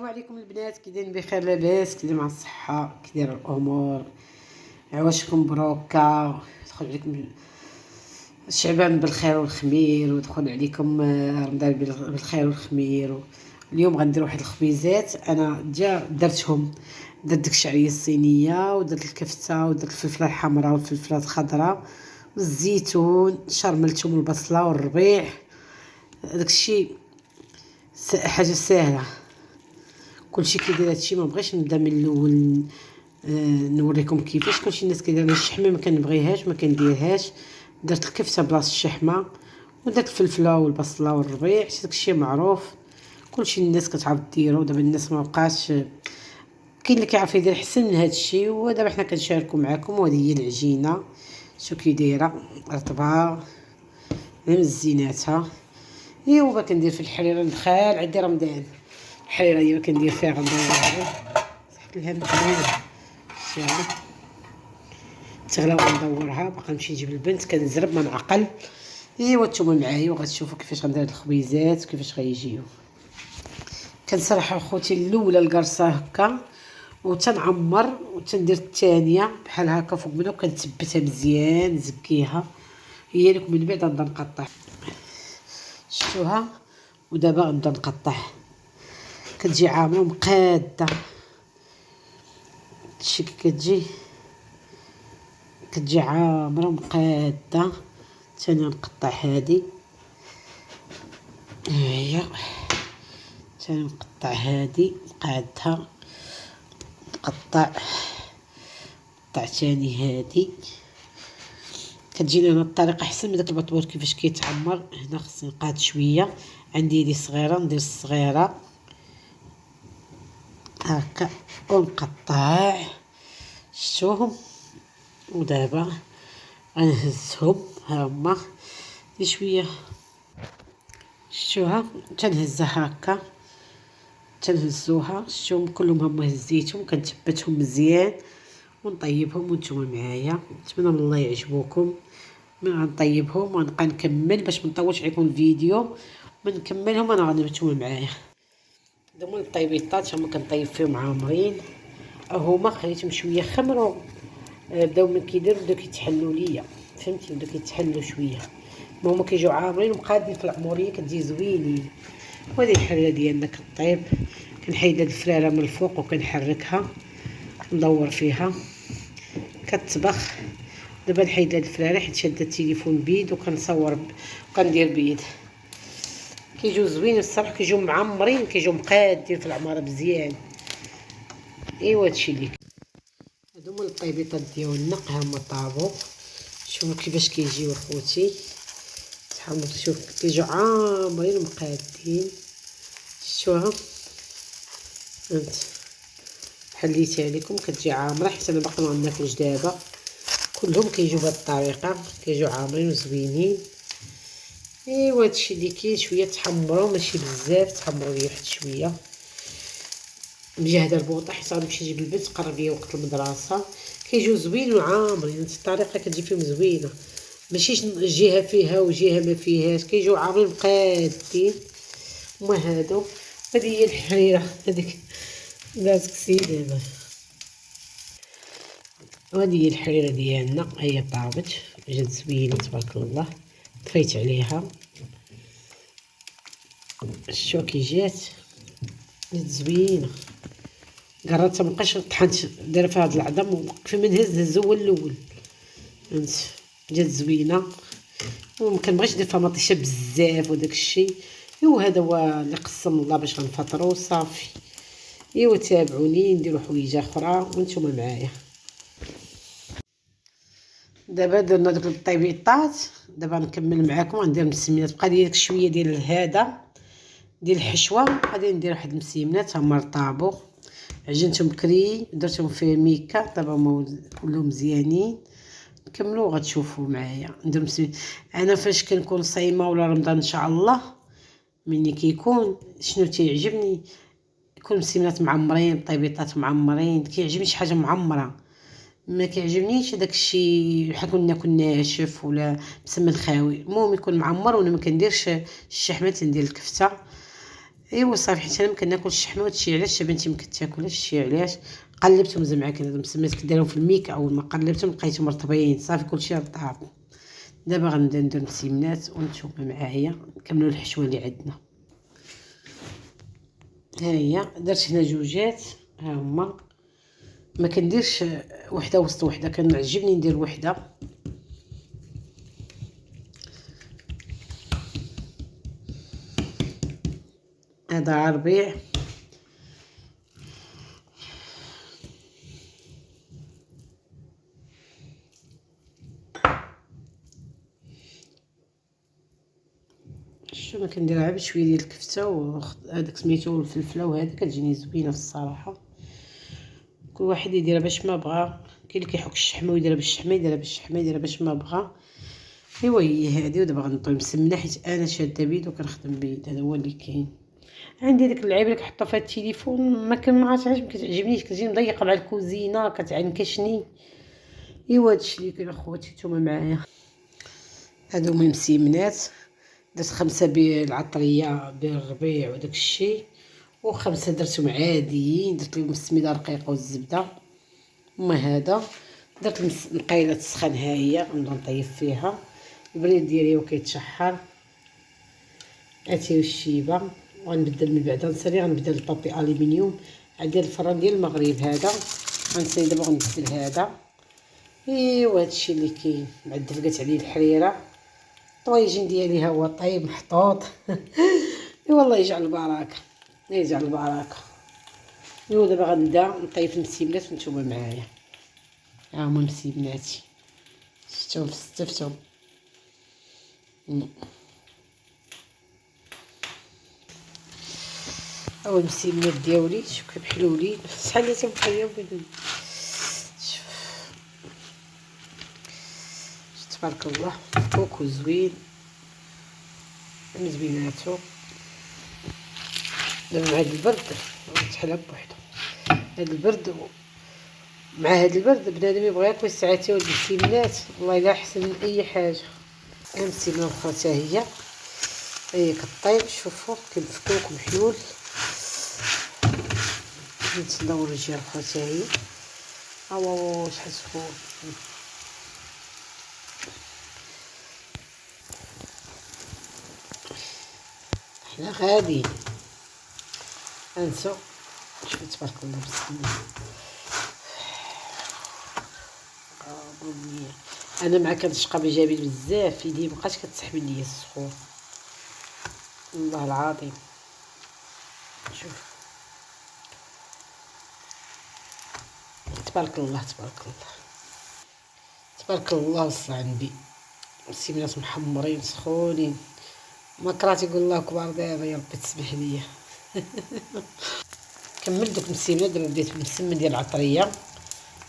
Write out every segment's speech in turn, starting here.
السلام عليكم البنات، كي دايرين؟ بخير؟ لاباس؟ كي مع الصحه؟ كي دايره الامور؟ عواشكم مبروكه، يدخل عليكم شعبان بالخير والخمير، ويدخل عليكم رمضان بالخير والخمير. اليوم غندير واحد الخبيزات انا جا درتهم. درت ديك الشعريه الصينيه، ودرت الكفته، ودرت الفلفله الحمراء والفلفله الخضراء والزيتون، شرملتهم البصله والربيع. داكشي حاجه ساهله، كلشي كيدير هادشي. ما بغيش نبدا من الاول. نوريكم كيفاش. كلشي الناس كيديروا الشحمه، ما كنبغيهاش، ما كنديرهاش. درت الكفته بلاصه الشحمه، ودرت الفلفله والبصله والربيع، داكشي معروف، كلشي الناس كتعرف ديرو. دابا الناس ما بقاش، كاين اللي كيعرف يدير احسن من هادشي، ودابا حنا كنشاركوا معكم. وهذه هي العجينه، شو كي دايره، رطبه مزيناتها. ايوا كندير في الحريره الخال عندي رمضان. الحريره هي كندير فيها، غندورها صحت لها مزيان شوف تغلى، وغندورها. باقا نمشي نجيب البنت، كنزرب ما نعقل. ايوا نتوما معايا وغتشوفوا كيفاش غندير هاد الخبيزات وكيفاش غيجيو. كنسرح اخوتي الاولى القرصه هكا، وتنعمر، وتندير الثانيه بحال هكا فوق منها، وكنثبتها مزيان نزكيها. هي لك من بعد غنبدا نقطع، شفتوها. ودابا غنبدا نقطع. كتجي عامره مقاده، هادشي كتجي عامره مقاده. ثاني نقطع هادي، هي ثاني نقطع هادي مقادها، نقطع ثاني هادي. كتجيني انا الطريقه احسن من داك البطبوط كيفاش كيتعمر. هنا خصني نقاد شويه، عندي يدي صغيره، ندير الصغيره هكا ونقطع، شفتوهم. ودابا غنهزهم، ها هما شويه، شفتوها. تنهزها هكا، تنهزوها، شفتوهم كلهم هما هزيتهم. كنثبتهم مزيان ونطيبهم، وانتم معايا. نتمنى من الله يعجبوكم. من غنطيبهم ونبقى نكمل باش ما نطولش عليكم الفيديو. من نكملهم انا غادي نتوما معايا. هما الطيبيطات هما كنطيب فيهم عامرين، هما خليتهم شويه خمروا. بداو من كيديروا بداو كيتحلوا ليا، فهمتي، بداو كيتحلوا شويه. هما كيجيو عامرين ومقادين في العموريه، كتجي زوينين. وهذه الحله ديالنا كطيب. كنحيد هاد الفراره من الفوق وكنحركها، ندور فيها كتطبخ. دابا نحيد هاد الفراره حيت شاده التليفون بيد وكنصور وكندير بيد. كيجيو زوينين الصراحه، كيجيو معمرين، كيجيو مقادين في العماره مزيان. ايوا هادشي اللي هادو هما الطيبيطات ديالنا، ها هما طابو. شوفوا كيفاش كيجيو اخوتي، تحمروا. شوف كيجيو عامرين ومقادين، شفتوها. انت حليتها لكم كتجي عامره، حيت انا باقي ما ناكلش دابا. كلهم كيجيو بهاد الطريقه، كيجيو عامرين وزوينين. ايوا هادشي اللي كاين. شويه تحمروا، ماشي بزاف، تحمروا ليا واحد شويه. مجهده البوطه حيت غنمشي نجيب البنت، قرب ليا وقت المدرسه. كيجيو زوين وعامرين، هاد الطريقه كتجي فيهم زوينه، ماشيش جهه فيها وجهه ما فيهاش، كيجيو عامرين مقادين. هما هادو. هادي هي الحريره، هذيك دازك سيدي. وهذه هي الحريره ديالنا، هي طابت جات زوينه تبارك الله. طفيت عليها، شتو كي جات زوينه. قررت مابقاش طحنت دايره فيها هاد العظم، وكيف ما نهز هو الاول. فهمت، جات زوينه. ومكنبغيش ندير فيها مطيشه بزاف وداك الشيء. ايوا هذا هو اللي قسم الله باش غنفطروا صافي. ايوا تابعوني نديروا حويجه اخرى وانتم معايا. دابا درنا دوك الطيبيطات، دابا نكمل معاكم. غندير مسمينات، بقى لي داك شويه ديال هذا ديال الحشوه. غادي ندير واحد المسيمنات هما طابو، عجنتهم بكري، درتهم فيه ميكا. دابا هما كلهم مزيانين. نكملوا غتشوفوا معايا. ندير مسمين. انا فاش كنكون صايمه ولا رمضان ان شاء الله، مني كيكون شنو تيعجبني، يكون مسيمنات معمرين، طيبيطات معمرين. كيعجبني شي حاجه معمره، ما كيعجبنيش داك الشيء بحال كنا ناكل ناشف ولا مسمن خاوي. المهم يكون معمر. وانا ما كنديرش الشحمات، ندير الكفته. ايوا صافي، حيت انا مكناكل الشحمه وهادشي علاش بنتي مكتاكل، هادشي علاش قلبتهم زعما كده مسميت كديرهم في الميك. اول ما قلبتهم لقيتهم مرطبين صافي كلشي رطاب. دابا غنبدا ندير مسيمنات وانتم معايا نكملوا الحشوه اللي عندنا. ها هي درت هنا جوجات، ها هما. ما كنديرش وحده وسط وحده، كنعجبني ندير وحده. هذا ربيع، شو ما كنديرها بشويه ديال الكفته وهذاك سميتو الفلفله، وهذا كتجيني زوينه في الصراحه. كل واحد يديرها باش ما بغا، كاين اللي كيحك الشحمه ويديرها بالشحمه، يديرها بالشحمه، يديرها باش ما بغا. ايوا هي هادي. ودابا غنطوي مسمنه حيت انا شاده بيد وكنخدم بيد، هذا هو اللي كاين. عندي ديك اللعيبه اللي كنحطها في التليفون ما عرفتش كتعجبنيش، كتجي مضيقه مع الكوزينه كتعنكشني. ايوا هادشي اللي كاين اخواتي، نتوما معايا. هادو هما المسيمنات. درت 5 بالعطريه بالربيع وداك الشيء، و5 درتهم عاديين، درت لهم السميده رقيقه والزبده. هما هذا درت القايله تسخن، ها هي غنبدا نطيب فيها. البريد ديالي وكيتشحر، اتي والشيبه. وغنبدل من بعد نسالي، غنبدل البابي الومنيوم. عندي الفران ديال المغرب هذا، غنسالي دابا غنبدل هذا. ايوا هادشي اللي كاين. بعد دفقات عليه الحريره. الطويجين ديالي ها هو طيب محطوط. ايوا الله يجعل البركه، يجعل البركه. ايوا دابا غنبدا نطيب المسيمنات وانتوما معايا. ها هما مسيمناتي، شفتهم استفتهم. اول مسيمنات ديالي شوف كيف حلولين، شحال اللي تبقى شوف تبارك الله، فوق وزوين مزويناتو. دابا مع هاد البرد تحلى بوحدو. هاد البرد مع هاد البرد بنادم يبغي ياكل ساعتين ولد المسيمنات، والله الا احسن من اي حاجه. المسيمنه الاخرى حتى هي كطيب. شوفوا كيف فكوك محلول. نتسناو الرجال الاخرى حتى هي. شحال سخون. حنا غاديين انسو. شوف تبارك الله بسم الله. انا مع كنشقى بجابين بزاف، يدي مابقاش كتسحب ليا السخون والله العظيم. شوف تبارك الله تبارك الله تبارك الله. وصى النبي مسيمنات محمرين سخونين. ما كرهت يقول الله كبار دابا، يا ربي تسمح ليا. كملت دوك المسيمنات. دابا بديت بالمسمن ديال العطريه.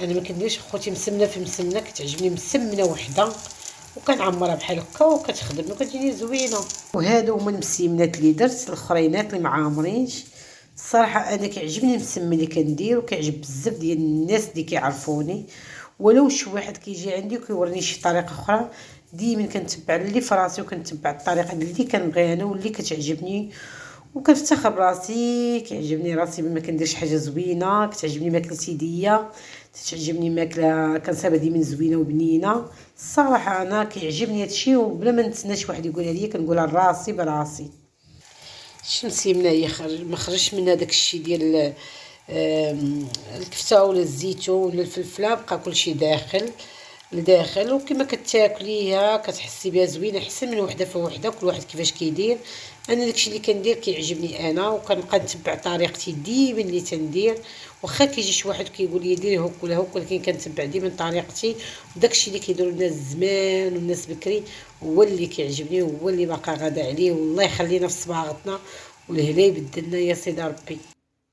انا ما كنديرش اخوتي مسمنه في مسمنه، كتعجبني مسمنه وحده وكنعمرها بحال هكا وكتخدم وكتجيني زوينه. وهادو هما المسيمنات اللي درت. الاخرينات اللي معامرينش الصراحه انا كيعجبني المسمن اللي كندير، وكيعجب بزاف ديال الناس اللي كيعرفوني. ولو شي واحد كيجي عندي وكيوريني شي طريقه اخرى، ديما كنتبع اللي في راسي وكنتبع الطريقه اللي كنبغي انا واللي كتعجبني، وكنفتخر براسي. كيعجبني راسي بما كندير شي حاجه زوينه. كتعجبني ماكله يديا، تعجبني ماكله كنصايبها ديما زوينه وبنينه. الصراحه انا كيعجبني هادشي، وبلا ما نتسنى شي واحد يقولها ليا كنقولها لراسي براسي. الشمسيمنه هي ما خرجش من هذاك الشيء ديال الكفته ولا الزيتون ولا الفلفله، بقى كلشي داخل لداخل. وكما كتاكليها كتحسي بها زوينه احسن من وحده فوحده، كل واحد كيفاش كيدير. انا داكشي اللي كندير كيعجبني انا، وكنبقى نتبع طريقتي ديما اللي تندير. واخا كيجي شي واحد كيقول لي ديري هك ولا هك، ولكن كنتبع ديما طريقتي. وداكشي اللي كيديروا الناس زمان والناس بكري هو اللي كيعجبني، هو اللي باقا غادا عليه. والله يخلينا في صباغتنا والهلا يبدلنا يا سيدي ربي.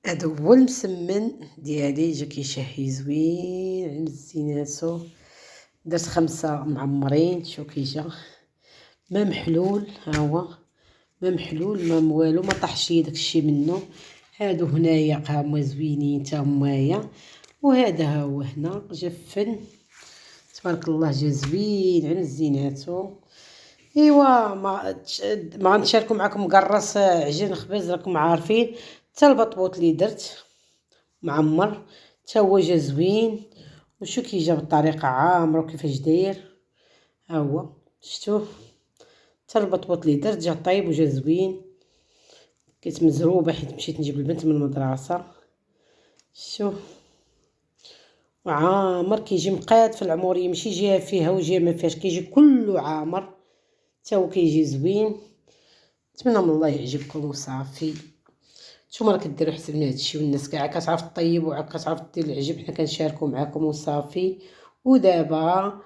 هذا هو المسمن ديالي، جا كيشهي زوين مزيناتو. درت 5 معمرين. شو كيجا ما محلول، ها هو ما محلول ما والو، ما طاحش ليا داكشي منه. هادو هنايا ها هما زوينين تا همايا. وهذا ها هو هنا جا فن تبارك الله، جا زوين على زيناتو. ايوا ما غنشاركو معاكم مقرص عجين خبز، راكم عارفين. حتى البطبوط اللي درت معمر حتى هو جا زوين. وشو كي جا بطريقه عامره وكيفاش داير، ها هو شفتوه. حتى البطبوط اللي درت جا طيب وجا زوين. كنت مزروبه حيت مشيت نجيب البنت من المدرسه. شوف وعامر كيجي مقاد في العموريه، ماشي جهه فيها وجهه ما فيهاش، كيجي كله عامر حتى هو كيجي زوين. نتمنى من الله يعجبكم وصافي. نتوما راه كديروا حسن من هادشي، والناس كاع كتعرف طيب وكتعرف دير العجب، حنا كنشاركو معاكم وصافي. ودابا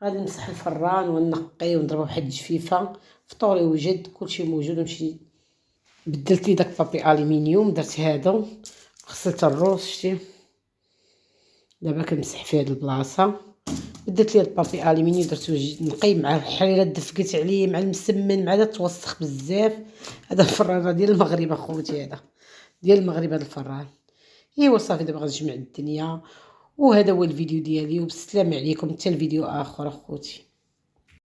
غادي نمسح الفران ونقي ونضربو بواحد الجفيفه. فطوري وجد كلشي موجود. ونمشي بدلت لي داك بابي الومنيوم، درت هادو غسلت الروز شتي. دابا كنمسح في هاد البلاصه. بدلت لي البابي الومنيوم درتو نقي مع الحريره دفقت عليه مع المسمن مع هذا توسخ بزاف. هذا الفران ديال المغرب اخوتي، هذا ديال المغرب هذا الفران. ايوا صافي دابا غنجمع الدنيا. وهذا هو الفيديو ديالي، وبالسلامه عليكم حتى الفيديو اخر اخوتي.